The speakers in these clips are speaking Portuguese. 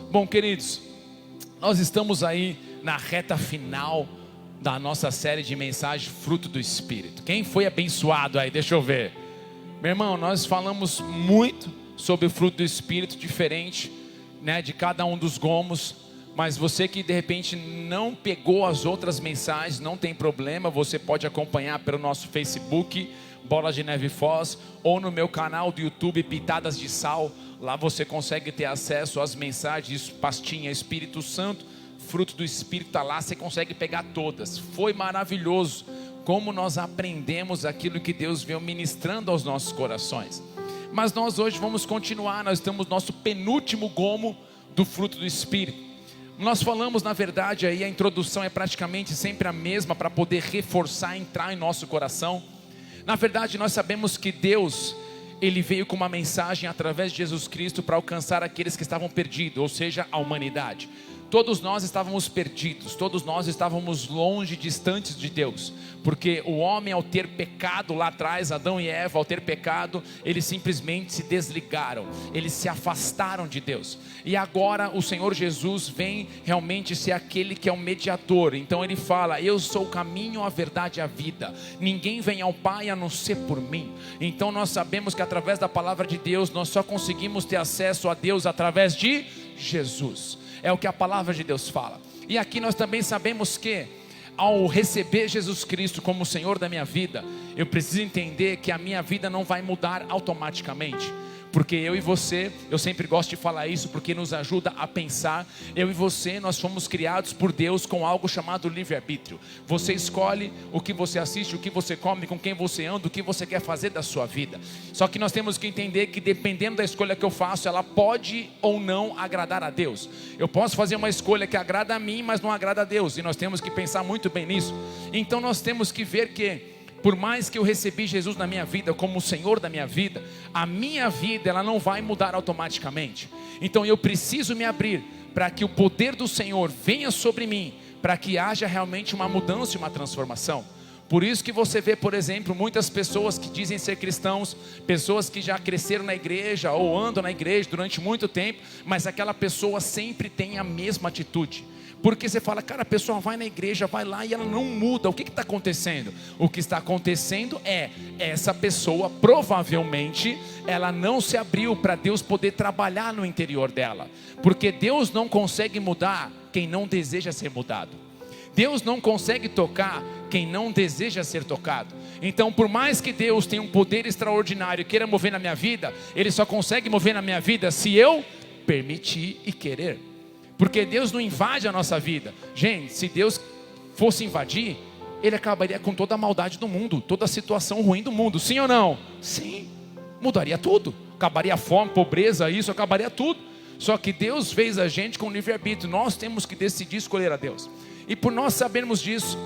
Bom, queridos, nós estamos aí na reta final da nossa série de mensagens Fruto do Espírito. Quem foi abençoado aí? Deixa eu ver. Meu irmão, nós falamos muito sobre o fruto do Espírito, diferente, né, de cada um dos gomos. Mas você que de repente não pegou as outras mensagens, não tem problema, você pode acompanhar pelo nosso Facebook, Bola de Neve Foz, ou no meu canal do YouTube, Pitadas de Sal. Lá você consegue ter acesso às mensagens, pastinha Espírito Santo, fruto do Espírito está lá, você consegue pegar todas. Foi maravilhoso como nós aprendemos aquilo que Deus veio ministrando aos nossos corações. Mas nós hoje vamos continuar, nós estamos no nosso penúltimo gomo do fruto do Espírito. Nós falamos, na verdade, aí a introdução é praticamente sempre a mesma para poder reforçar, entrar em nosso coração. Na verdade, nós sabemos que Deus, Ele veio com uma mensagem através de Jesus Cristo para alcançar aqueles que estavam perdidos, ou seja, a humanidade. Todos nós estávamos perdidos, todos nós estávamos longe, distantes de Deus, porque o homem, ao ter pecado lá atrás, Adão e Eva, ao ter pecado, eles simplesmente se desligaram, eles se afastaram de Deus. E agora o Senhor Jesus vem realmente ser aquele que é o mediador. Então Ele fala: eu sou o caminho, a verdade e a vida, ninguém vem ao Pai a não ser por mim. Então nós sabemos que através da palavra de Deus, nós só conseguimos ter acesso a Deus através de Jesus. É o que a palavra de Deus fala. E aqui nós também sabemos que ao receber Jesus Cristo como o Senhor da minha vida, eu preciso entender que a minha vida não vai mudar automaticamente. Porque eu e você, eu sempre gosto de falar isso porque nos ajuda a pensar. Eu e você, nós fomos criados por Deus com algo chamado livre-arbítrio. Você escolhe o que você assiste, o que você come, com quem você anda, o que você quer fazer da sua vida. Só que nós temos que entender que dependendo da escolha que eu faço, ela pode ou não agradar a Deus. Eu posso fazer uma escolha que agrada a mim, mas não agrada a Deus. E nós temos que pensar muito bem nisso. Então nós temos que ver que por mais que eu recebi Jesus na minha vida como o Senhor da minha vida, a minha vida ela não vai mudar automaticamente. Então eu preciso me abrir para que o poder do Senhor venha sobre mim, para que haja realmente uma mudança e uma transformação. Por isso que você vê, por exemplo, muitas pessoas que dizem ser cristãos, pessoas que já cresceram na igreja ou andam na igreja durante muito tempo, mas aquela pessoa sempre tem a mesma atitude. Porque você fala: cara, a pessoa vai na igreja, vai lá e ela não muda. O que está acontecendo? O que está acontecendo é, essa pessoa provavelmente, ela não se abriu para Deus poder trabalhar no interior dela. Porque Deus não consegue mudar quem não deseja ser mudado. Deus não consegue tocar quem não deseja ser tocado. Então por mais que Deus tenha um poder extraordinário e queira mover na minha vida, Ele só consegue mover na minha vida se eu permitir e querer. Porque Deus não invade a nossa vida. Gente, se Deus fosse invadir, Ele acabaria com toda a maldade do mundo, toda a situação ruim do mundo. Sim ou não? Sim, mudaria tudo. Acabaria a fome, pobreza, isso, acabaria tudo. Só que Deus fez a gente com livre-arbítrio. Nós temos que decidir escolher a Deus. E por nós sabermos disso,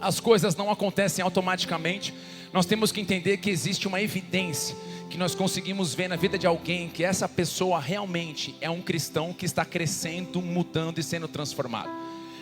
as coisas não acontecem automaticamente. Nós temos que entender que existe uma evidência que nós conseguimos ver na vida de alguém, que essa pessoa realmente é um cristão que está crescendo, mudando e sendo transformado.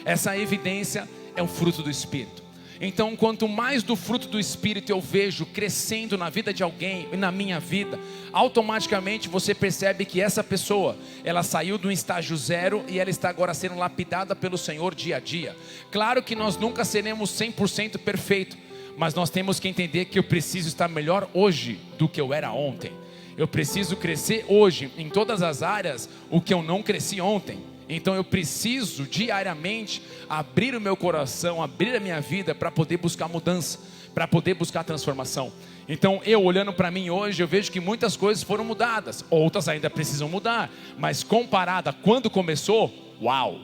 Essa evidência é o fruto do Espírito. Então quanto mais do fruto do Espírito eu vejo crescendo na vida de alguém e na minha vida, automaticamente você percebe que essa pessoa, ela saiu de um estágio zero e ela está agora sendo lapidada pelo Senhor dia a dia. Claro que nós nunca seremos 100% perfeito, mas nós temos que entender que eu preciso estar melhor hoje do que eu era ontem. Eu preciso crescer hoje em todas as áreas o que eu não cresci ontem. Então eu preciso diariamente abrir o meu coração, abrir a minha vida para poder buscar mudança, para poder buscar transformação. Então eu olhando para mim hoje, eu vejo que muitas coisas foram mudadas, outras ainda precisam mudar, mas comparada a quando começou, uau,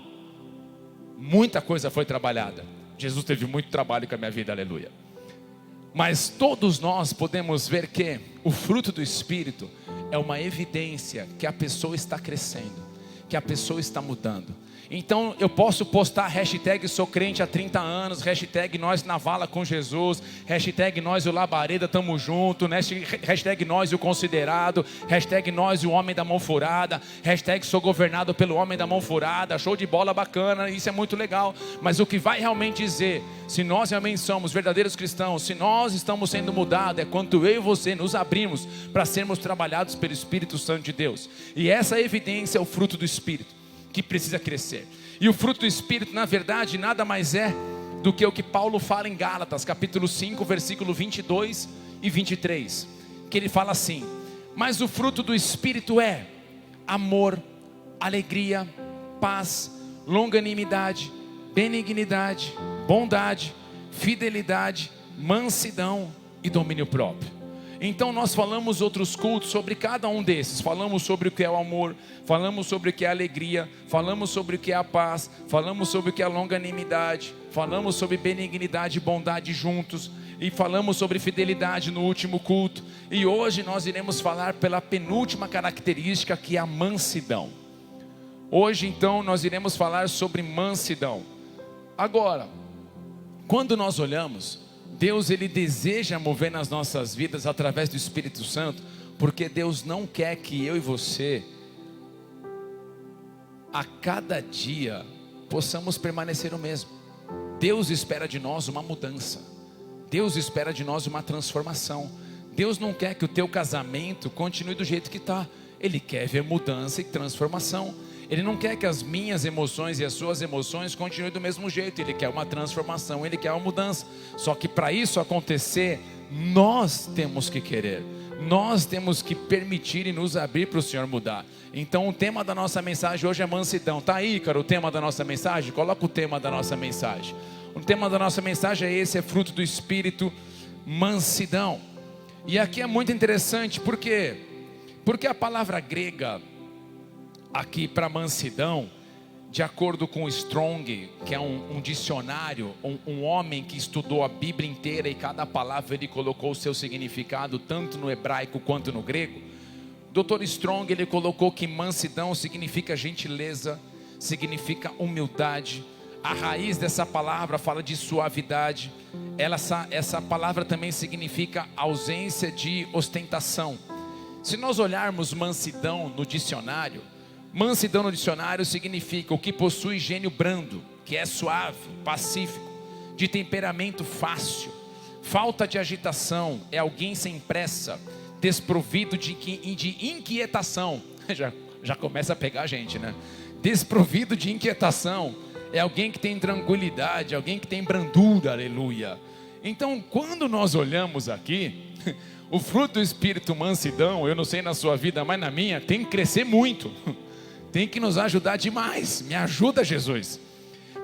muita coisa foi trabalhada. Jesus teve muito trabalho com a minha vida, aleluia. Mas todos nós podemos ver que o fruto do Espírito é uma evidência que a pessoa está crescendo, que a pessoa está mudando. Então eu posso postar hashtag sou crente há 30 anos, hashtag nós na vala com Jesus, hashtag nós e o Labareda tamo junto, hashtag nós e o considerado, hashtag nós e o homem da mão furada, hashtag sou governado pelo homem da mão furada, show de bola, bacana, isso é muito legal. Mas o que vai realmente dizer se nós realmente somos verdadeiros cristãos, se nós estamos sendo mudados, é quando eu e você nos abrimos para sermos trabalhados pelo Espírito Santo de Deus. E essa evidência é o fruto do Espírito. que precisa crescer. E o fruto do Espírito, na verdade, nada mais é do que o que Paulo fala em Gálatas, capítulo 5, versículo 22 e 23. Que ele fala assim: mas o fruto do Espírito é amor, alegria, paz, longanimidade, benignidade, bondade, fidelidade, mansidão e domínio próprio. Então nós falamos outros cultos sobre cada um desses. Falamos sobre o que é o amor, falamos sobre o que é a alegria, falamos sobre o que é a paz, falamos sobre o que é a longanimidade, falamos sobre benignidade e bondade juntos, e falamos sobre fidelidade no último culto. E hoje nós iremos falar pela penúltima característica, que é a mansidão. Hoje então nós iremos falar sobre mansidão. Agora, quando nós olhamos, Deus ele deseja mover nas nossas vidas através do Espírito Santo, porque Deus não quer que eu e você, a cada dia, possamos permanecer o mesmo. Deus espera de nós uma mudança. Deus espera de nós uma transformação. Deus não quer que o teu casamento continue do jeito que está. Ele quer ver mudança e transformação. Ele não quer que as minhas emoções e as suas emoções continuem do mesmo jeito. Ele quer uma transformação, Ele quer uma mudança. Só que para isso acontecer, nós temos que querer. Nós temos que permitir e nos abrir para o Senhor mudar. Então o tema da nossa mensagem hoje é mansidão. Está aí, cara, o tema da nossa mensagem? Coloca o tema da nossa mensagem. O tema da nossa mensagem é esse, é fruto do Espírito, mansidão. E aqui é muito interessante, por quê? Porque a palavra grega aqui para mansidão, de acordo com o Strong, que é um dicionário, um homem que estudou a Bíblia inteira e cada palavra ele colocou o seu significado, tanto no hebraico quanto no grego. Dr. Strong, ele colocou que mansidão significa gentileza, significa humildade. A raiz dessa palavra fala de suavidade. Essa palavra também significa ausência de ostentação. Se nós olharmos mansidão no dicionário, mansidão no dicionário significa o que possui gênio brando, que é suave, pacífico, de temperamento fácil, falta de agitação, é alguém sem pressa, desprovido de inquietação. Já começa a pegar a gente, né? Desprovido de inquietação, é alguém que tem tranquilidade, alguém que tem brandura, aleluia. Então, quando nós olhamos aqui, o fruto do Espírito, mansidão, eu não sei na sua vida, mas na minha, tem que crescer muito. Tem que nos ajudar demais. Me ajuda, Jesus.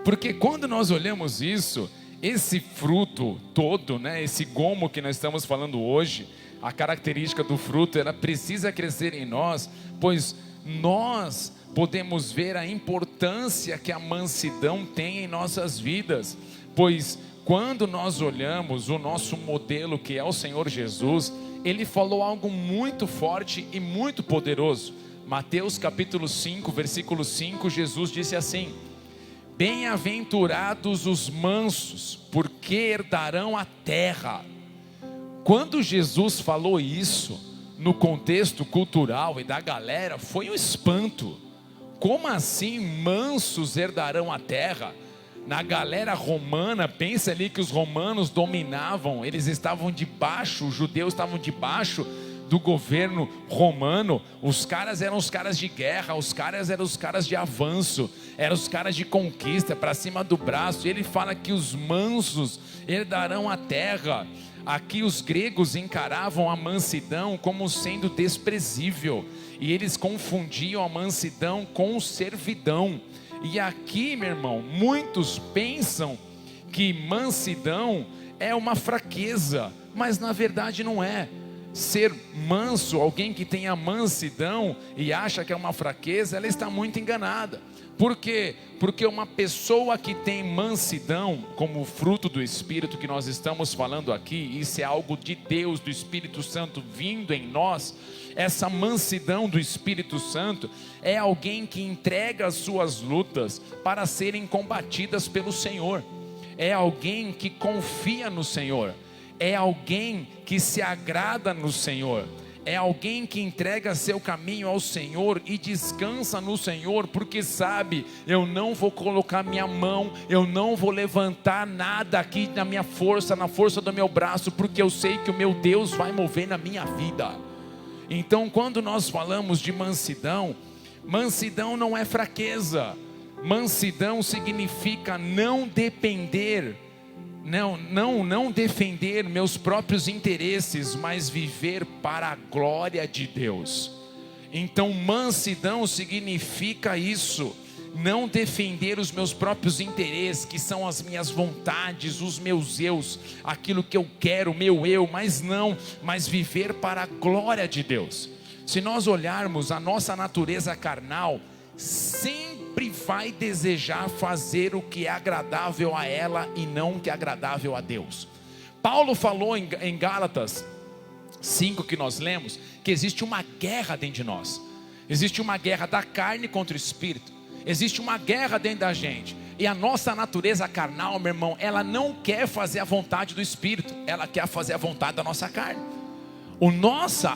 Porque quando nós olhamos isso, esse fruto todo, né, esse gomo que nós estamos falando hoje, a característica do fruto, ela precisa crescer em nós, pois nós podemos ver a importância que a mansidão tem em nossas vidas. Pois quando nós olhamos o nosso modelo, que é o Senhor Jesus, Ele falou algo muito forte e muito poderoso. Mateus capítulo 5, versículo 5, Jesus disse assim: bem-aventurados os mansos, porque herdarão a terra. Quando Jesus falou isso, no contexto cultural e da galera, foi um espanto. Como assim mansos herdarão a terra? Na galera romana, pensa ali que os romanos dominavam, eles estavam debaixo, os judeus estavam debaixo do governo romano. Os caras eram os caras de guerra, os caras eram os caras de avanço, eram os caras de conquista, para cima do braço. E ele fala que os mansos herdarão a terra. Aqui os gregos encaravam a mansidão como sendo desprezível, e eles confundiam a mansidão com servidão. E aqui, meu irmão, muitos pensam que mansidão é uma fraqueza, mas na verdade não é. Ser manso, alguém que tem a mansidão e acha que é uma fraqueza, ela está muito enganada. Por quê? Porque uma pessoa que tem mansidão, como fruto do Espírito que nós estamos falando aqui, isso é algo de Deus, do Espírito Santo vindo em nós. Essa mansidão do Espírito Santo é alguém que entrega as suas lutas para serem combatidas pelo Senhor. É alguém que confia no Senhor. É alguém que se agrada no Senhor. É alguém que entrega seu caminho ao Senhor e descansa no Senhor, porque sabe, eu não vou colocar minha mão, eu não vou levantar nada aqui na minha força, na força do meu braço, porque eu sei que o meu Deus vai mover na minha vida. Então, quando nós falamos de mansidão, Mansidão não é fraqueza. Mansidão significa não depender, não defender meus próprios interesses, mas viver para a glória de Deus. Então mansidão significa isso, não defender os meus próprios interesses, que são as minhas vontades, os meus eus, aquilo que eu quero, meu eu, mas viver para a glória de Deus. Se nós olharmos a nossa natureza carnal, sempre vai desejar fazer o que é agradável a ela e não o que é agradável a Deus. Paulo falou em Gálatas 5 que nós lemos, que existe uma guerra dentro de nós. Existe uma guerra da carne contra o espírito. Existe uma guerra dentro da gente. E a nossa natureza carnal, meu irmão, ela não quer fazer a vontade do espírito, ela quer fazer a vontade da nossa carne.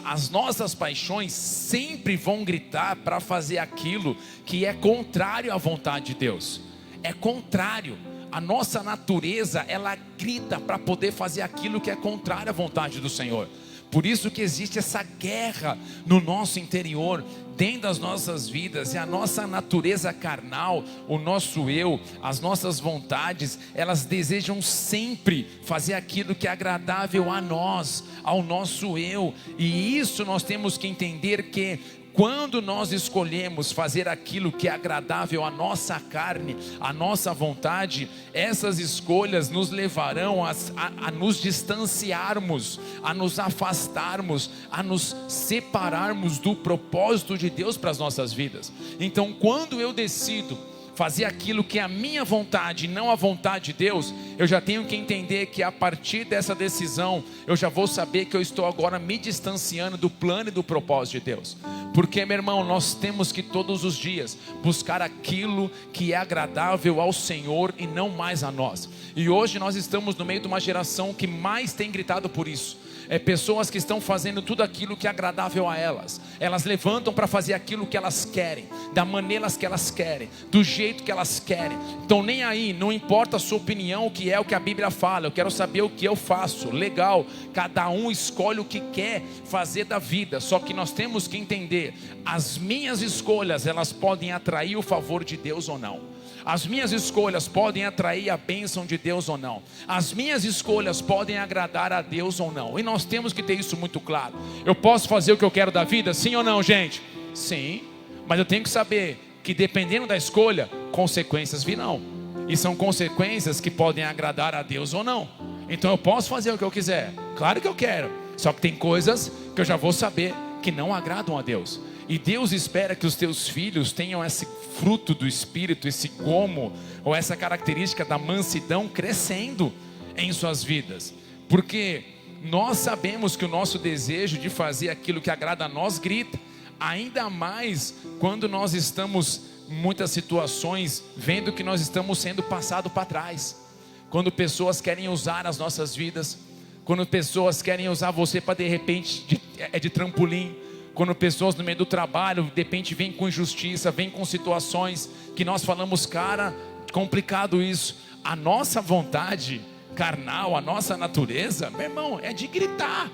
As nossas paixões sempre vão gritar para fazer aquilo que é contrário à vontade de Deus. É contrário. A nossa natureza, ela grita para poder fazer aquilo que é contrário à vontade do Senhor. Por isso que existe essa guerra no nosso interior, dentro das nossas vidas. E a nossa natureza carnal, o nosso eu, as nossas vontades, elas desejam sempre fazer aquilo que é agradável a nós, ao nosso eu. E isso nós temos que entender, que quando nós escolhemos fazer aquilo que é agradável à nossa carne, à nossa vontade, essas escolhas nos levarão a nos distanciarmos, a nos afastarmos, a nos separarmos do propósito de Deus para as nossas vidas. Então, quando eu decido fazer aquilo que é a minha vontade, não a vontade de Deus, eu já tenho que entender que a partir dessa decisão, eu já vou saber que eu estou agora me distanciando do plano e do propósito de Deus. Porque, meu irmão, nós temos que todos os dias buscar aquilo que é agradável ao Senhor e não mais a nós. E hoje nós estamos no meio de uma geração que mais tem gritado por isso. Pessoas que estão fazendo tudo aquilo que é agradável a elas. Elas levantam para fazer aquilo que elas querem, da maneira que elas querem, do jeito que elas querem. Então nem aí, não importa a sua opinião, o que é o que a Bíblia fala. Eu quero saber o que eu faço. Legal, cada um escolhe o que quer fazer da vida. Só que nós temos que entender, as minhas escolhas, elas podem atrair o favor de Deus ou não. As minhas escolhas podem atrair a bênção de Deus ou não. As minhas escolhas podem agradar a Deus ou não. E nós temos que ter isso muito claro. Eu posso fazer o que eu quero da vida? Sim ou não, gente? Sim. Mas eu tenho que saber que dependendo da escolha, consequências virão. E são consequências que podem agradar a Deus ou não. Então eu posso fazer o que eu quiser. Claro que eu quero. Só que tem coisas que eu já vou saber que não agradam a Deus. E Deus espera que os teus filhos tenham esse fruto do Espírito, esse gomo, ou essa característica da mansidão crescendo em suas vidas. Porque nós sabemos que o nosso desejo de fazer aquilo que agrada a nós grita. Ainda mais quando nós estamos, em muitas situações, vendo que nós estamos sendo passados para trás. Quando pessoas querem usar as nossas vidas. Quando pessoas querem usar você para de repente de trampolim. Quando pessoas no meio do trabalho, de repente vêm com injustiça, vêm com situações que nós falamos, cara, complicado isso. A nossa vontade carnal, a nossa natureza, meu irmão, é de gritar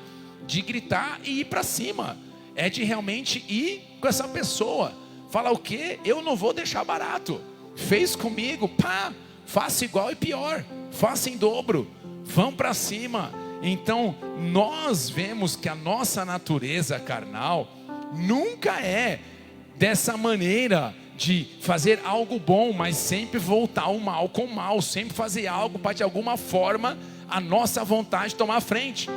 e ir para cima. É de realmente ir com essa pessoa. Falar o quê? Eu não vou deixar barato. Fez comigo, pá, faça igual e pior. Faça em dobro. Vão para cima. Então, nós vemos que a nossa natureza carnal nunca é dessa maneira de fazer algo bom, mas sempre voltar o mal com o mal, sempre fazer algo para de alguma forma a nossa vontade tomar a frente.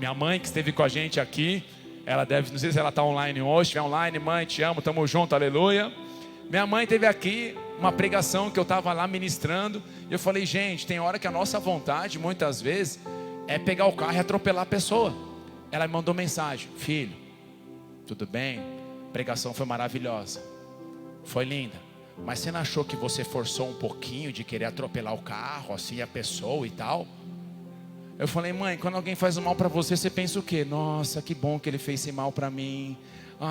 Minha mãe que esteve com a gente aqui, ela deve, não sei se ela está online hoje, se estiver online, mãe, te amo, tamo junto, aleluia. Minha mãe teve aqui uma pregação que eu estava lá ministrando, e eu falei, gente, tem hora que a nossa vontade, muitas vezes, é pegar o carro e atropelar a pessoa. Ela me mandou mensagem: filho, tudo bem? A pregação foi maravilhosa, foi linda, mas você não achou que você forçou um pouquinho de querer atropelar o carro, assim, a pessoa e tal? Eu falei, mãe, quando alguém faz um mal para você, você pensa o quê? Nossa, que bom que ele fez esse mal para mim.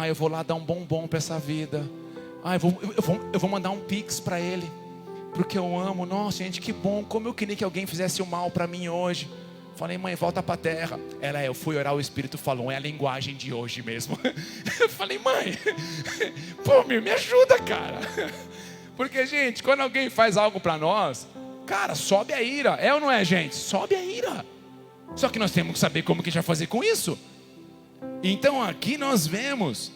Eu vou lá dar um bombom para essa vida. Eu vou mandar um pix para ele, porque eu amo. Nossa, gente, que bom, como eu queria que alguém fizesse o mal para mim hoje. Falei, mãe, volta para a terra. Eu fui orar, o Espírito falou, é a linguagem de hoje mesmo. Eu falei, mãe, pô, me ajuda, cara. Porque, gente, quando alguém faz algo para nós, cara, sobe a ira. É ou não é, gente? Sobe a ira. Só que nós temos que saber como que a gente vai fazer com isso. Então aqui nós vemos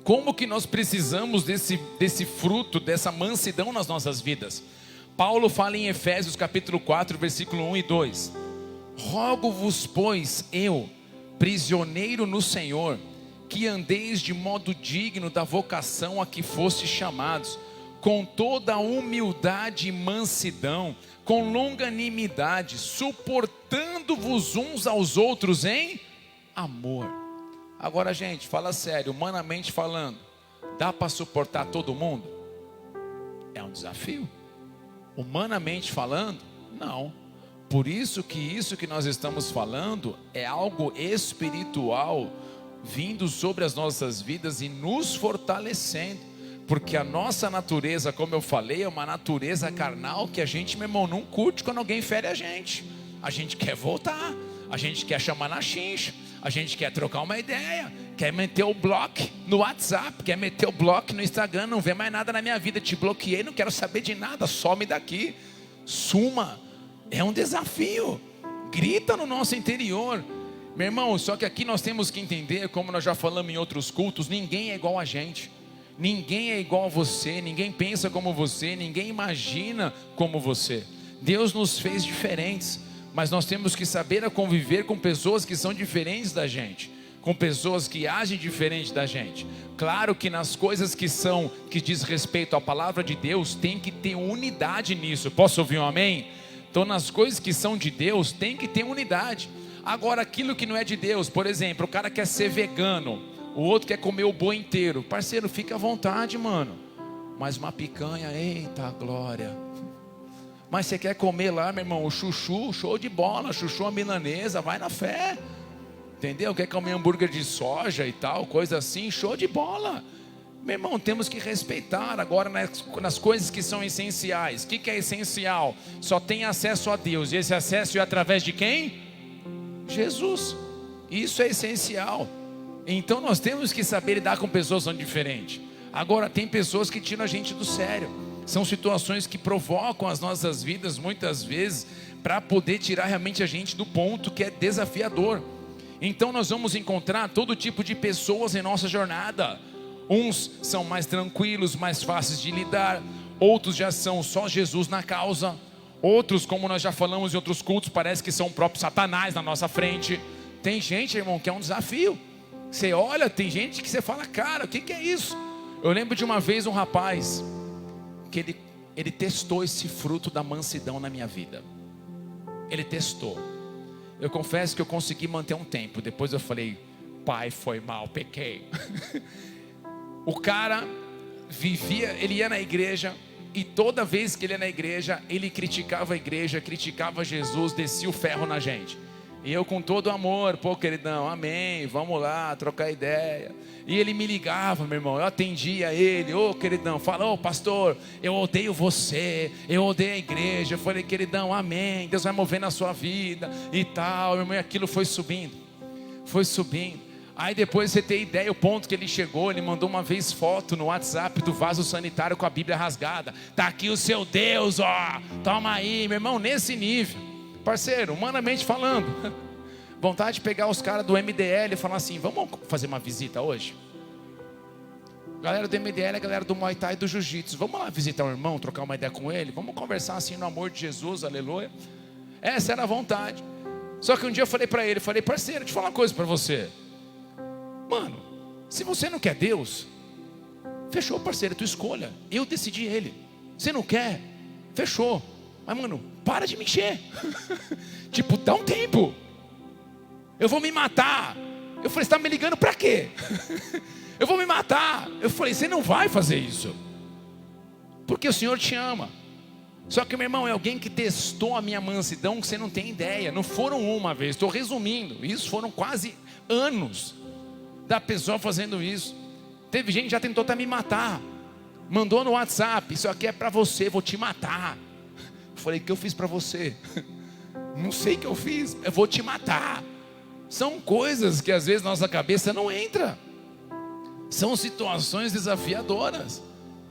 como que nós precisamos desse fruto, dessa mansidão nas nossas vidas. Paulo fala em Efésios capítulo 4, versículo 1 e 2. Rogo-vos, pois, eu, prisioneiro no Senhor, que andeis de modo digno da vocação a que fostes chamados, com toda a humildade e mansidão, com longanimidade, suportando-vos uns aos outros em amor. Agora, gente, fala sério, humanamente falando, dá para suportar todo mundo? É um desafio. Humanamente falando, não. Por isso que nós estamos falando é algo espiritual, vindo sobre as nossas vidas e nos fortalecendo. Porque a nossa natureza, como eu falei, é uma natureza carnal que a gente, meu irmão, não curte quando alguém fere a gente. A gente quer voltar, a gente quer chamar na chincha, a gente quer trocar uma ideia, quer meter o bloco no WhatsApp, quer meter o bloco no Instagram, não vê mais nada na minha vida, te bloqueei, não quero saber de nada, some daqui, suma. É um desafio, grita no nosso interior. Meu irmão, só que aqui nós temos que entender, como nós já falamos em outros cultos, ninguém é igual a gente. Ninguém é igual a você, ninguém pensa como você, ninguém imagina como você. Deus nos fez diferentes, mas nós temos que saber a conviver com pessoas que são diferentes da gente, com pessoas que agem diferente da gente. Claro que nas coisas que diz respeito à palavra de Deus, tem que ter unidade nisso. Posso ouvir um amém? Então nas coisas que são de Deus, tem que ter unidade. Agora aquilo que não é de Deus, por exemplo, o cara quer ser vegano, o outro quer comer o boi inteiro. Parceiro, fica à vontade, mano. Mas uma picanha, eita glória. Mas você quer comer lá, meu irmão, o chuchu, show de bola. Chuchu a milanesa, vai na fé. Entendeu? Quer comer hambúrguer de soja e tal, coisa assim, show de bola. Meu irmão, temos que respeitar. Agora nas coisas que são essenciais. O que é essencial? Só tem acesso a Deus. E esse acesso é através de quem? Jesus. Isso é essencial. Então nós temos que saber lidar com pessoas que são diferentes. Agora tem pessoas que tiram a gente do sério. São situações que provocam as nossas vidas muitas vezes para poder tirar realmente a gente do ponto que é desafiador. Então nós vamos encontrar todo tipo de pessoas em nossa jornada. Uns são mais tranquilos, mais fáceis de lidar. Outros já são só Jesus na causa. Outros, como nós já falamos em outros cultos, parece que são o próprio Satanás na nossa frente. Tem gente, irmão, que é um desafio. Você olha, tem gente que você fala, cara, o que é isso? Eu lembro de uma vez um rapaz que ele testou esse fruto da mansidão na minha vida. Ele testou. Eu confesso que eu consegui manter um tempo. Depois eu falei, pai, foi mal, pequei. O cara vivia, ele ia na igreja, e toda vez que ele ia na igreja, ele criticava a igreja, criticava Jesus, descia o ferro na gente. E eu com todo amor, pô queridão, amém, vamos lá, trocar ideia. E ele me ligava, meu irmão, eu atendia ele, ô queridão, fala, ô pastor, eu odeio você, eu odeio a igreja. Eu falei, queridão, amém, Deus vai mover na sua vida e tal, meu irmão, e aquilo foi subindo. Aí depois você tem ideia, o ponto que ele chegou, ele mandou uma vez foto no WhatsApp do vaso sanitário com a Bíblia rasgada. Tá aqui o seu Deus, ó, toma aí, meu irmão, nesse nível. Parceiro, humanamente falando, vontade de pegar os caras do MDL e falar assim, vamos fazer uma visita hoje? Galera do MDL, a galera do Muay Thai e do Jiu-Jitsu, vamos lá visitar o irmão, trocar uma ideia com ele, vamos conversar assim no amor de Jesus, aleluia. Essa era a vontade. Só que um dia eu falei para ele, parceiro, deixa eu falar uma coisa para você. Mano, se você não quer Deus, fechou, parceiro, é tua escolha. Eu decidi ele. Você não quer? Fechou. Mas, mano, para de me encher. Tipo, dá um tempo. Eu vou me matar. Eu falei, você está me ligando para quê? Eu vou me matar. Eu falei, você não vai fazer isso. Porque o Senhor te ama. Só que, meu irmão, é alguém que testou a minha mansidão que você não tem ideia. Não foram uma vez, estou resumindo. Isso foram quase anos da pessoa fazendo isso. Teve gente que já tentou até me matar. Mandou no WhatsApp, isso aqui é para você, vou te matar. Eu falei, o que eu fiz para você? Não sei o que eu fiz, eu vou te matar. São coisas que às vezes nossa cabeça não entra. São situações desafiadoras.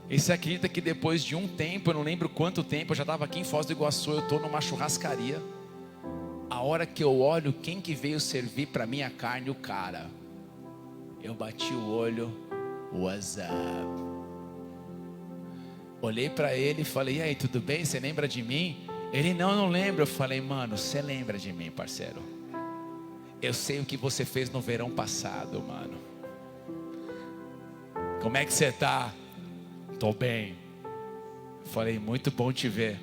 E você acredita que depois de um tempo, eu não lembro quanto tempo, eu já estava aqui em Foz do Iguaçu, eu estou numa churrascaria. A hora que eu olho quem que veio servir para mim a carne, o cara. Eu bati o olho, what's up? Olhei para ele e falei, e aí, tudo bem? Você lembra de mim? Ele, não lembro. Eu falei, mano, você lembra de mim, parceiro? Eu sei o que você fez no verão passado, mano. Como é que você tá? Tô bem. Falei, muito bom te ver.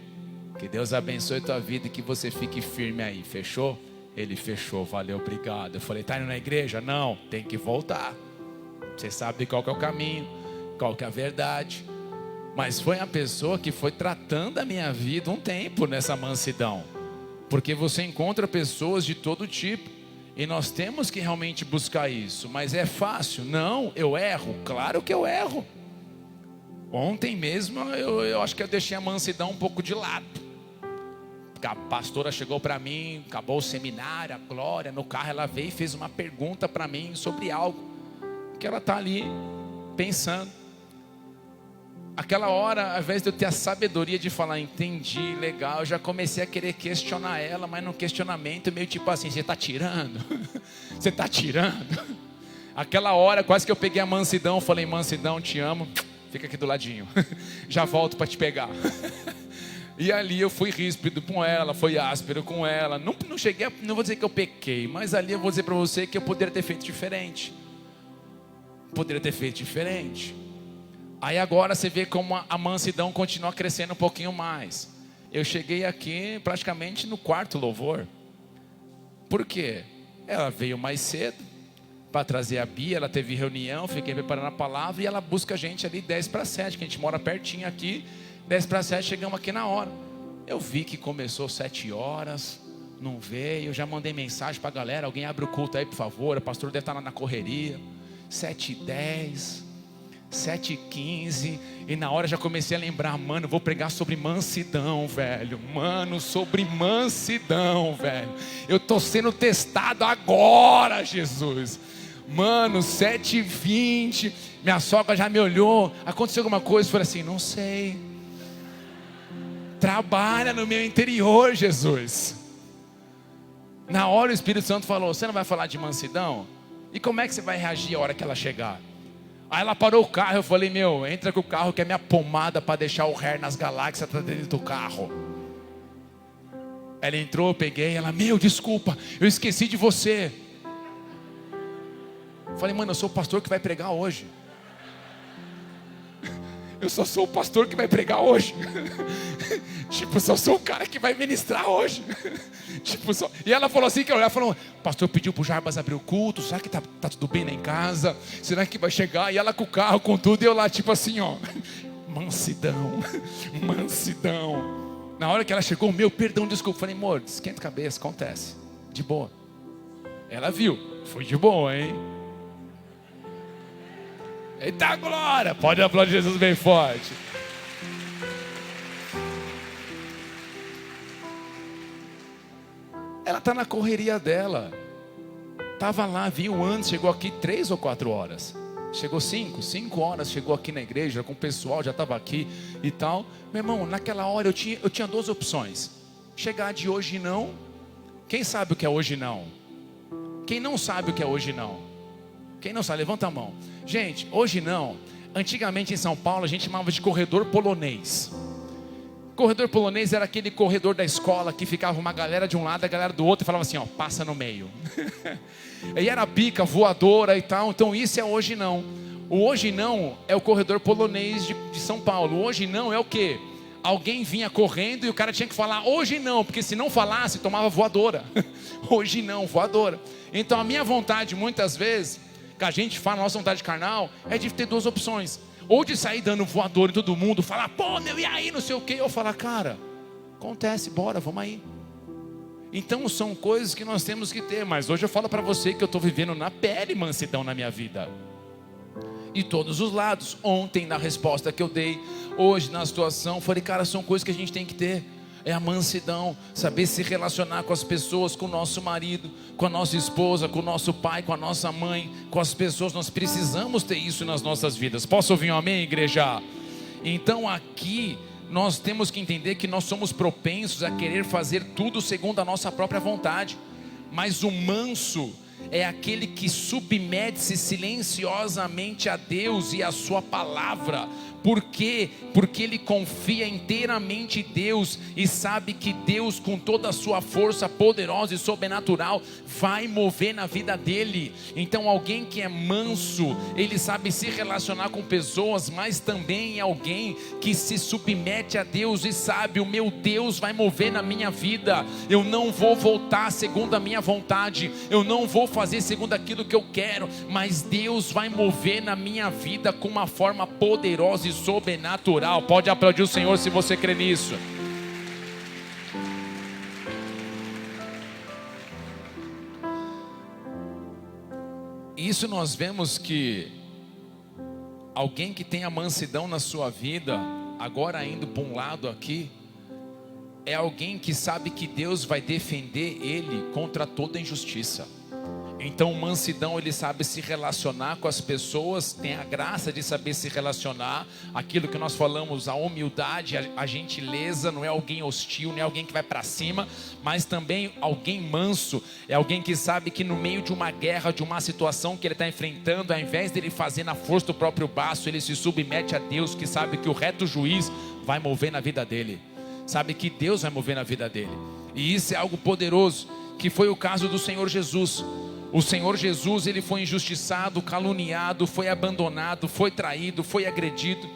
Que Deus abençoe a tua vida e que você fique firme aí. Fechou? Ele fechou, valeu, obrigado. Eu falei, tá indo na igreja? Não, tem que voltar. Você sabe qual que é o caminho, qual que é a verdade. Mas foi a pessoa que foi tratando a minha vida um tempo nessa mansidão. Porque você encontra pessoas de todo tipo. E nós temos que realmente buscar isso. Mas é fácil? Não, eu erro. Claro que eu erro. Ontem mesmo eu acho que eu deixei a mansidão um pouco de lado. A pastora chegou para mim, acabou o seminário, a Glória, no carro ela veio e fez uma pergunta para mim sobre algo. Que ela está ali pensando. Aquela hora, ao invés de eu ter a sabedoria de falar, entendi, legal, eu já comecei a querer questionar ela, mas num questionamento meio tipo assim, você está tirando? Você está tirando? Aquela hora, quase que eu peguei a mansidão, falei, mansidão, te amo, fica aqui do ladinho, já volto para te pegar. E ali eu fui ríspido com ela, fui áspero com ela, não cheguei, não vou dizer que eu pequei, mas ali eu vou dizer para você que eu poderia ter feito diferente. Poderia ter feito diferente. Aí agora você vê como a mansidão continua crescendo um pouquinho mais. Eu cheguei aqui praticamente no quarto louvor. Por quê? Ela veio mais cedo para trazer a Bia, ela teve reunião, fiquei preparando a palavra e ela busca a gente ali 10:07, que a gente mora pertinho aqui, 10:07 chegamos aqui na hora. Eu vi que começou 7 horas, não veio, já mandei mensagem para a galera, alguém abre o culto aí por favor, o pastor deve estar na correria. 7:10, 7:15, e na hora já comecei a lembrar, mano, vou pregar sobre mansidão, velho. Mano, sobre mansidão, velho. Eu tô sendo testado agora, Jesus. Mano, 7:20, minha sogra já me olhou. Aconteceu alguma coisa? Eu falei assim, não sei. Trabalha no meu interior, Jesus. Na hora o Espírito Santo falou, você não vai falar de mansidão? E como é que você vai reagir a hora que ela chegar? Aí ela parou o carro, eu falei, entra com o carro que é minha pomada para deixar o hair nas galáxias, tá dentro do carro. Ela entrou, eu peguei, ela, desculpa, eu esqueci de você. Eu falei, mano, eu sou o pastor que vai pregar hoje. Eu só sou o pastor que vai pregar hoje. Tipo, só sou o cara que vai ministrar hoje. Tipo, só... E ela falou assim, ela falou, o pastor pediu pro Jarbas abrir o culto, será que tá tudo bem lá em casa? Será que vai chegar? E ela com o carro, com tudo, e eu lá tipo assim, ó, mansidão, mansidão. Na hora que ela chegou, perdão, desculpa. Falei, amor, esquenta a cabeça, acontece, de boa. Ela viu, foi de boa, hein? Eita glória, pode aplaudir Jesus bem forte. Ela está na correria dela. Estava lá, viu antes, chegou aqui 3 ou 4 horas. Chegou 5 horas, chegou aqui na igreja com o pessoal, já estava aqui e tal. Meu irmão, naquela hora eu tinha 2 opções. Chegar de hoje não. Quem sabe o que é hoje não? Quem não sabe o que é hoje não? Quem não sabe, levanta a mão. Gente, hoje não. Antigamente em São Paulo a gente chamava de corredor polonês. Corredor polonês era aquele corredor da escola que ficava uma galera de um lado, a galera do outro, e falava assim, ó, passa no meio. E era bica, voadora e tal. Então isso é hoje não. O hoje não é o corredor polonês de São Paulo. O hoje não é o quê? Alguém vinha correndo e o cara tinha que falar hoje não, porque se não falasse tomava voadora. Hoje não, voadora. Então a minha vontade muitas vezes, que a gente fala, a nossa vontade carnal, é de ter 2 opções. Ou de sair dando voador em todo mundo, falar, pô, e aí, não sei o quê. Ou falar, cara, acontece, bora, vamos aí. Então são coisas que nós temos que ter. Mas hoje eu falo para você que eu estou vivendo na pele mansidão na minha vida. De todos os lados. Ontem na resposta que eu dei, hoje na situação, falei, cara, são coisas que a gente tem que ter. é a mansidão, saber se relacionar com as pessoas, com o nosso marido, com a nossa esposa, com o nosso pai, com a nossa mãe, com as pessoas. Nós precisamos ter isso nas nossas vidas. Posso ouvir um amém, igreja? Então aqui nós temos que entender que nós somos propensos a querer fazer tudo segundo a nossa própria vontade, mas o manso é aquele que submete-se silenciosamente a Deus e a sua palavra. Por quê? Porque ele confia inteiramente em Deus e sabe que Deus, com toda a sua força poderosa e sobrenatural, vai mover na vida dele. Então alguém que é manso, ele sabe se relacionar com pessoas, mas também é alguém que se submete a Deus e sabe: o meu Deus vai mover na minha vida. Eu não vou voltar segundo a minha vontade, eu não vou fazer segundo aquilo que eu quero, mas Deus vai mover na minha vida com uma forma poderosa e sobrenatural. Pode aplaudir o Senhor se você crê nisso. Isso nós vemos que alguém que tem a mansidão na sua vida, agora indo para um lado aqui, é alguém que sabe que Deus vai defender ele contra toda injustiça. Então mansidão, ele sabe se relacionar com as pessoas, tem a graça de saber se relacionar. Aquilo que nós falamos, a humildade, a gentileza, não é alguém hostil, não é alguém que vai para cima, mas também alguém manso, é alguém que sabe que no meio de uma guerra, de uma situação que ele está enfrentando, ao invés dele fazer na força do próprio braço, ele se submete a Deus, que sabe que o reto juiz vai mover na vida dele, sabe que Deus vai mover na vida dele. E isso é algo poderoso, que foi o caso do Senhor Jesus. O Senhor Jesus, ele foi injustiçado, caluniado, foi abandonado, foi traído, foi agredido,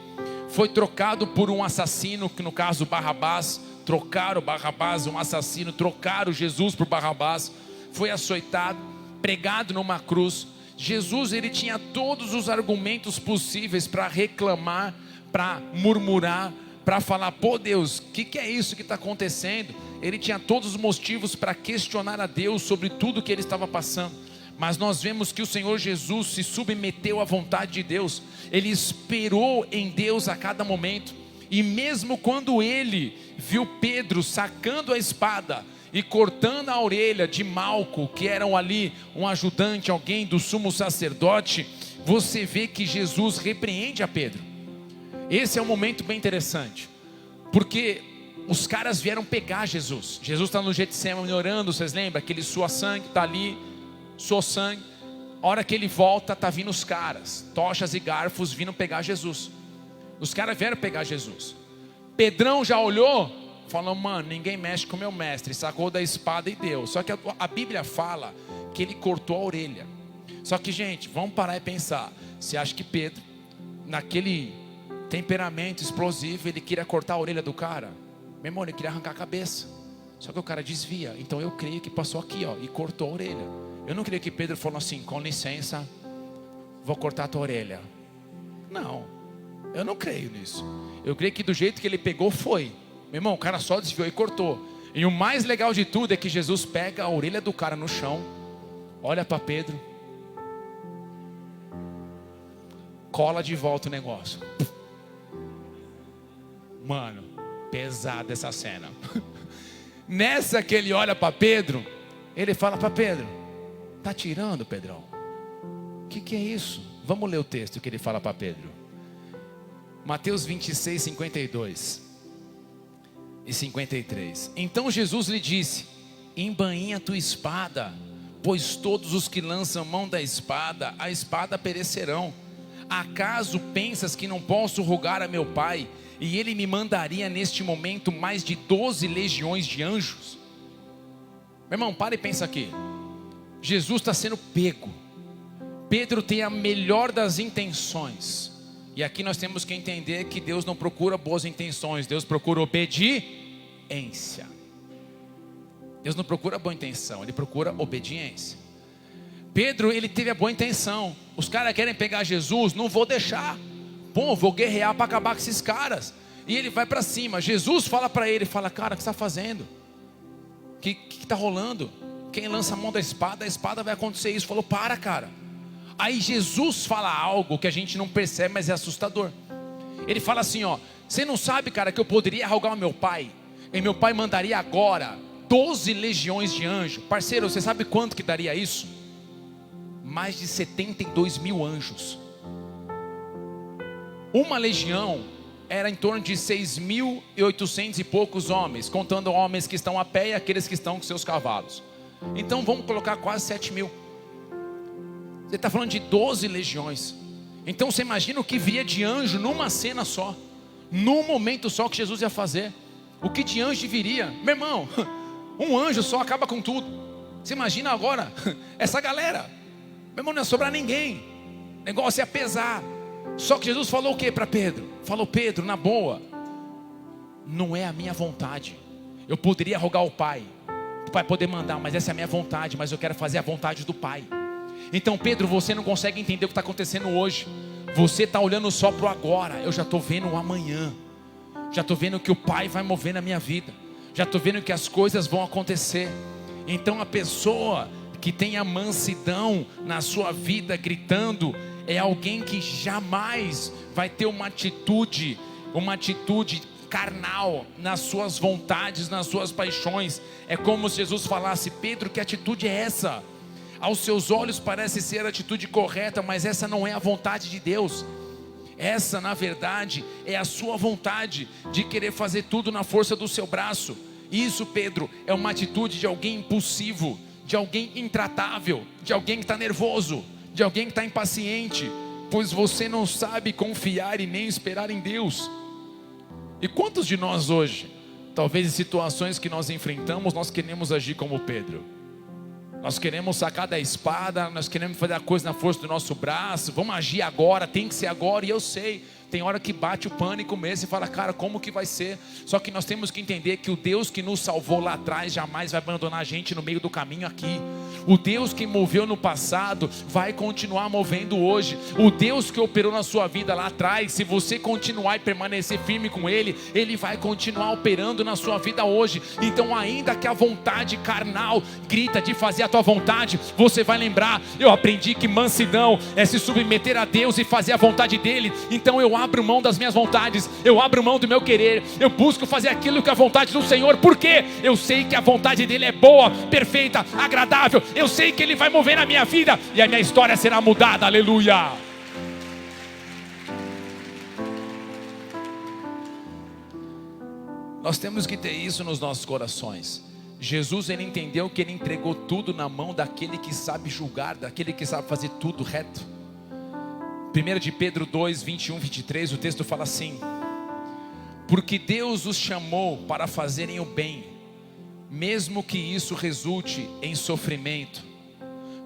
foi trocado por um assassino, que no caso Barrabás. Trocaram Barrabás, um assassino, trocaram Jesus por Barrabás. Foi açoitado, pregado numa cruz. Jesus, ele tinha todos os argumentos possíveis para reclamar, para murmurar, para falar: pô Deus, o que é isso que está acontecendo? Ele tinha todos os motivos para questionar a Deus sobre tudo que ele estava passando. Mas nós vemos que o Senhor Jesus se submeteu à vontade de Deus. Ele esperou em Deus a cada momento. E mesmo quando ele viu Pedro sacando a espada e cortando a orelha de Malco, que eram ali um ajudante, alguém do sumo sacerdote, você vê que Jesus repreende a Pedro. Esse é um momento bem interessante, porque os caras vieram pegar Jesus. Jesus está no Getsemane orando, vocês lembram? Aquele sua sangue está ali, suou sangue. A hora que ele volta, está vindo os caras, tochas e garfos, vindo pegar Jesus. Os caras vieram pegar Jesus. Pedrão já olhou, falou: mano, ninguém mexe com o meu mestre. Sacou da espada e deu. Só que a Bíblia fala que ele cortou a orelha. Só que, gente, vamos parar e pensar. Você acha que Pedro, naquele temperamento explosivo, ele queria cortar a orelha do cara? Meu irmão, ele queria arrancar a cabeça. Só que o cara desvia. Então eu creio que passou aqui, ó, e cortou a orelha. Eu não creio que Pedro falou assim: com licença, vou cortar a tua orelha. Não, eu não creio nisso. Eu creio que do jeito que ele pegou foi. Meu irmão, o cara só desviou e cortou. E o mais legal de tudo é que Jesus pega a orelha do cara no chão, olha para Pedro, cola de volta o negócio. Mano, pesada essa cena. Nessa que ele olha para Pedro, ele fala para Pedro: tá tirando, Pedrão? O que é isso? Vamos ler o texto que ele fala para Pedro. Mateus 26, 52 e 53. Então Jesus lhe disse: embainha a tua espada, pois todos os que lançam mão da espada, a espada perecerão. Acaso pensas que não posso rogar a meu Pai, e Ele me mandaria neste momento mais de 12 legiões de anjos? Meu irmão, para e pensa aqui. Jesus está sendo pego. Pedro tem a melhor das intenções. E aqui nós temos que entender que Deus não procura boas intenções, Deus procura obediência. Deus não procura boa intenção, Ele procura obediência. Pedro, ele teve a boa intenção. Os caras querem pegar Jesus, não vou deixar. Bom, vou guerrear para acabar com esses caras. E ele vai para cima. Jesus fala para ele, fala: cara, o que você está fazendo? O que está rolando? Quem lança a mão da espada, a espada vai acontecer isso. Falou: para, cara. Aí Jesus fala algo que a gente não percebe, mas é assustador. Ele fala assim: ó, você não sabe, cara, que eu poderia rogar ao meu Pai E meu pai mandaria agora 12 legiões de anjos. Parceiro, você sabe quanto que daria isso? Mais de 72 mil anjos. Uma legião era em torno de 6.800 e poucos homens, contando homens que estão a pé e aqueles que estão com seus cavalos. Então vamos colocar quase 7 mil. Você está falando de 12 legiões. Então você imagina o que via de anjo numa cena só, num momento só que Jesus ia fazer. O que de anjo viria? Meu irmão, um anjo só acaba com tudo. Você imagina agora essa galera. Meu irmão, não ia sobrar ninguém. O negócio ia pesar. Só que Jesus falou o que para Pedro? Falou: Pedro, na boa, não é a minha vontade. Eu poderia rogar ao Pai, o Pai poder mandar, mas essa é a minha vontade. Mas eu quero fazer a vontade do Pai. Então Pedro, você não consegue entender o que está acontecendo hoje. Você está olhando só para o agora. Eu já estou vendo o amanhã. Já estou vendo que o Pai vai mover na minha vida. Já estou vendo que as coisas vão acontecer. Então a pessoa que tem a mansidão na sua vida gritando, é alguém que jamais vai ter uma atitude carnal nas suas vontades, nas suas paixões. É como se Jesus falasse: Pedro, que atitude é essa? Aos seus olhos parece ser a atitude correta, mas essa não é a vontade de Deus. Essa, na verdade, é a sua vontade de querer fazer tudo na força do seu braço. Isso, Pedro, é uma atitude de alguém impulsivo, de alguém intratável, de alguém que está nervoso, de alguém que está impaciente, pois você não sabe confiar e nem esperar em Deus. E quantos de nós hoje, talvez em situações que nós enfrentamos, nós queremos agir como Pedro? Nós queremos sacar da espada, nós queremos fazer a coisa na força do nosso braço, vamos agir agora, tem que ser agora. E eu sei, tem hora que bate o pânico mesmo e fala: cara, como que vai ser? Só que nós temos que entender que o Deus que nos salvou lá atrás jamais vai abandonar a gente no meio do caminho aqui. O Deus que moveu no passado vai continuar movendo hoje. O Deus que operou na sua vida lá atrás, se você continuar e permanecer firme com Ele, Ele vai continuar operando na sua vida hoje. Então, ainda que a vontade carnal grita de fazer a tua vontade, você vai lembrar: eu aprendi que mansidão é se submeter a Deus e fazer a vontade dEle. Então eu abro mão das minhas vontades, eu abro mão do meu querer, eu busco fazer aquilo que é a vontade do Senhor. Por quê? Eu sei que a vontade dEle é boa, perfeita, agradável. Eu sei que Ele vai mover na minha vida e a minha história será mudada. Aleluia. Nós temos que ter isso nos nossos corações. Jesus, Ele entendeu que Ele entregou tudo na mão daquele que sabe julgar, daquele que sabe fazer tudo reto. 1 de Pedro 2, 21, 23, o texto fala assim: porque Deus os chamou para fazerem o bem, mesmo que isso resulte em sofrimento,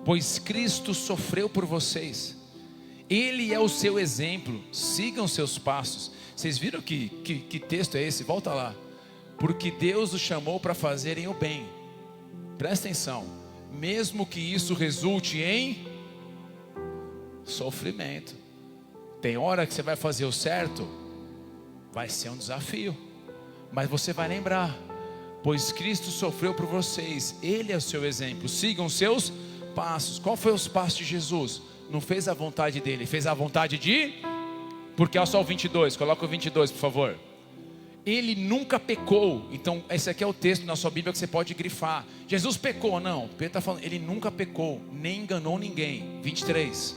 pois Cristo sofreu por vocês. Ele é o seu exemplo, sigam seus passos. Vocês viram que texto é esse? Volta lá. Porque Deus os chamou para fazerem o bem, presta atenção, mesmo que isso resulte em sofrimento. Tem hora que você vai fazer o certo, vai ser um desafio, mas você vai lembrar: pois Cristo sofreu por vocês, Ele é o seu exemplo, sigam seus passos. Qual foi os passos de Jesus? Não fez a vontade dele, fez a vontade de... Porque olha só o 22, coloca o 22 por favor. Ele nunca pecou. Então esse aqui é o texto na sua Bíblia que você pode grifar. Jesus pecou? Não, Pedro está falando, ele nunca pecou, nem enganou ninguém. 23.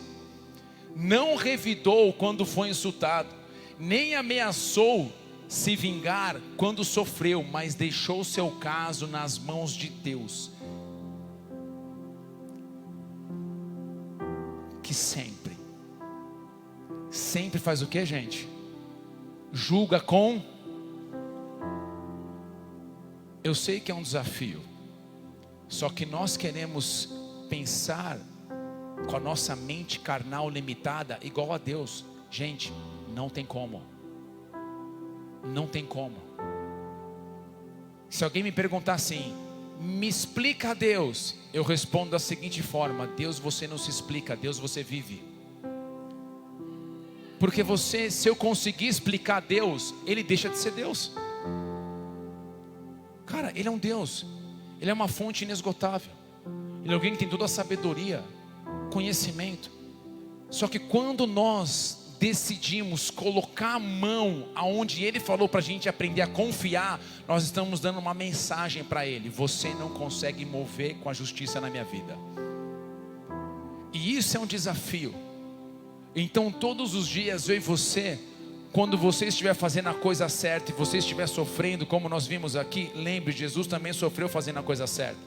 Não revidou quando foi insultado, nem ameaçou se vingar quando sofreu, mas deixou seu caso nas mãos de Deus, que sempre faz o que, gente? Julga com... Eu sei que é um desafio, só que nós queremos pensar com a nossa mente carnal limitada igual a Deus. Gente, não tem como. Não tem como. Se alguém me perguntar assim: me explica a Deus, eu respondo da seguinte forma: Deus você não se explica, Deus você vive. Porque você, se eu conseguir explicar a Deus, Ele deixa de ser Deus. Cara, Ele é um Deus, Ele é uma fonte inesgotável, Ele é alguém que tem toda a sabedoria, conhecimento. Só que quando nós decidimos colocar a mão aonde Ele falou para a gente aprender a confiar, nós estamos dando uma mensagem para Ele: você não consegue mover com a justiça na minha vida. E isso é um desafio. Então todos os dias eu e você, quando você estiver fazendo a coisa certa e você estiver sofrendo, como nós vimos aqui, lembre, Jesus também sofreu fazendo a coisa certa.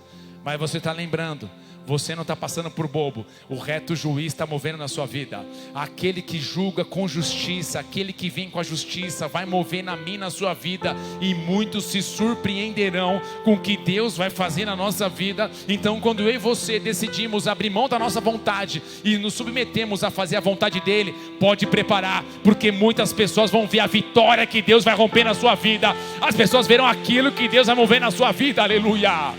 Mas você está lembrando, você não está passando por bobo. O reto juiz está movendo na sua vida. Aquele que julga com justiça, aquele que vem com a justiça, vai mover na minha, na sua vida. E muitos se surpreenderão com o que Deus vai fazer na nossa vida. Então quando eu e você decidimos abrir mão da nossa vontade e nos submetemos a fazer a vontade dEle, pode preparar, porque muitas pessoas vão ver a vitória que Deus vai romper na sua vida. As pessoas verão aquilo que Deus vai mover na sua vida. Aleluia.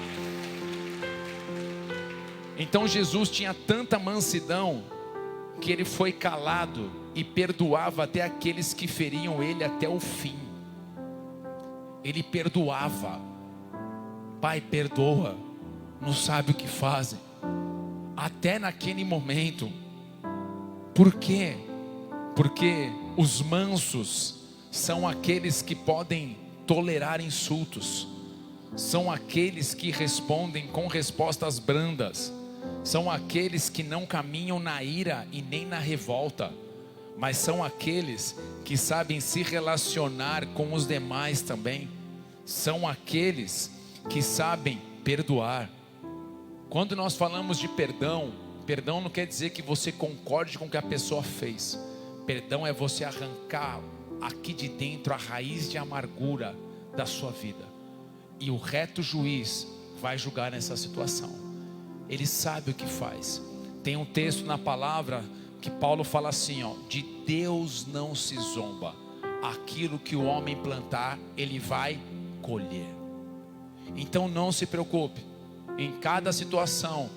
Então Jesus tinha tanta mansidão que Ele foi calado e perdoava até aqueles que feriam Ele até o fim. Ele perdoava. Pai, perdoa, não sabe o que fazem. Até naquele momento. Por quê? Porque os mansos são aqueles que podem tolerar insultos. São aqueles que respondem com respostas brandas. São aqueles que não caminham na ira e nem na revolta, mas são aqueles que sabem se relacionar com os demais também. São aqueles que sabem perdoar. Quando nós falamos de perdão, perdão não quer dizer que você concorde com o que a pessoa fez. Perdão é você arrancar aqui de dentro a raiz de amargura da sua vida. E o reto juiz vai julgar nessa situação. Ele sabe o que faz. Tem um texto na palavra que Paulo fala assim, ó: de Deus não se zomba. Aquilo que o homem plantar, ele vai colher. Então não se preocupe. Em cada situação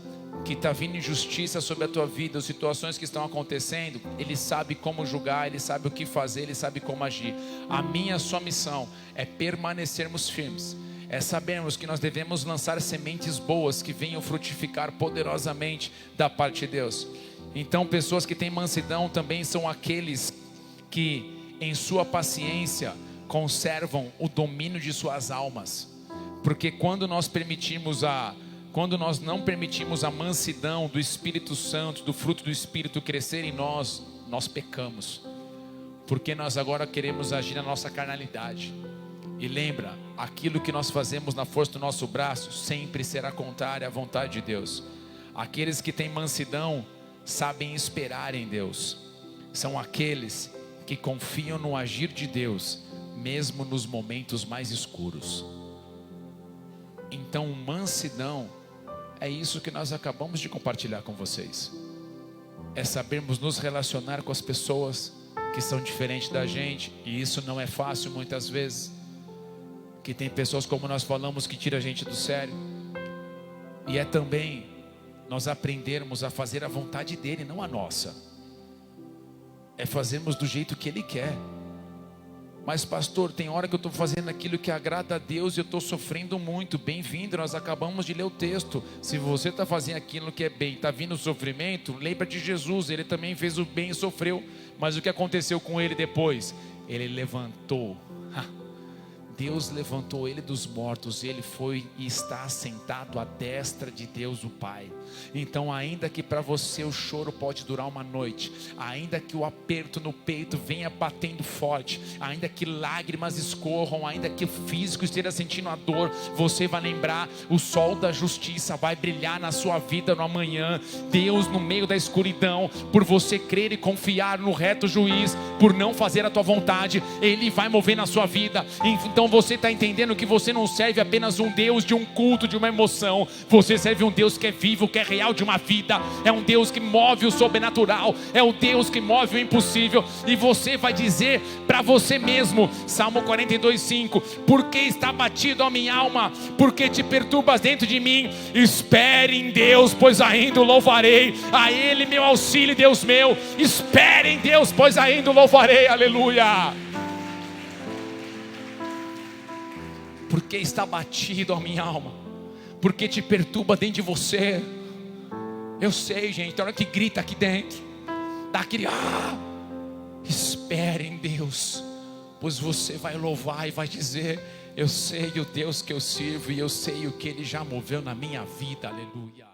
que está vindo injustiça sobre a tua vida, as situações que estão acontecendo, Ele sabe como julgar, Ele sabe o que fazer, Ele sabe como agir. A minha, a sua missão é permanecermos firmes. É sabermos que nós devemos lançar sementes boas que venham frutificar poderosamente da parte de Deus. Então pessoas que têm mansidão também são aqueles que em sua paciência conservam o domínio de suas almas. Porque quando nós não permitimos a mansidão do Espírito Santo, do fruto do Espírito crescer em nós, nós pecamos. Porque nós agora queremos agir na nossa carnalidade. E lembra, aquilo que nós fazemos na força do nosso braço sempre será contrário à vontade de Deus. Aqueles que têm mansidão sabem esperar em Deus. São aqueles que confiam no agir de Deus, mesmo nos momentos mais escuros. Então mansidão é isso que nós acabamos de compartilhar com vocês. É sabermos nos relacionar com as pessoas que são diferentes da gente. E isso não é fácil muitas vezes. Que tem pessoas, como nós falamos, que tiram a gente do sério. E é também nós aprendermos a fazer a vontade dEle, não a nossa. É fazermos do jeito que Ele quer. Mas pastor, tem hora que eu estou fazendo aquilo que agrada a Deus e eu estou sofrendo muito. Bem-vindo, nós acabamos de ler o texto. Se você está fazendo aquilo que é bem, está vindo o sofrimento, lembra de Jesus. Ele também fez o bem e sofreu. Mas o que aconteceu com Ele depois? Ele levantou. Deus levantou Ele dos mortos. Ele foi e está sentado à destra de Deus o Pai. Então ainda que para você o choro pode durar uma noite, ainda que o aperto no peito venha batendo forte, ainda que lágrimas escorram, ainda que o físico esteja sentindo a dor, você vai lembrar, o sol da justiça vai brilhar na sua vida no amanhã. Deus no meio da escuridão, por você crer e confiar no reto juiz, por não fazer a tua vontade, Ele vai mover na sua vida. Então você está entendendo que você não serve apenas um Deus de um culto, de uma emoção. Você serve um Deus que é vivo, que é real, de uma vida. É um Deus que move o sobrenatural, é o Deus que move o impossível. E você vai dizer para você mesmo, Salmo 42:5: porque está batido a minha alma, porque te perturbas dentro de mim. Espere em Deus, pois ainda o louvarei. A Ele meu auxílio, Deus meu. Espere em Deus, pois ainda o louvarei. Aleluia. Porque está batido a minha alma, porque te perturba dentro de você. Eu sei, gente, a hora que grita aqui dentro, dá aquele Espere em Deus, pois você vai louvar e vai dizer: eu sei o Deus que eu sirvo e eu sei o que Ele já moveu na minha vida. Aleluia.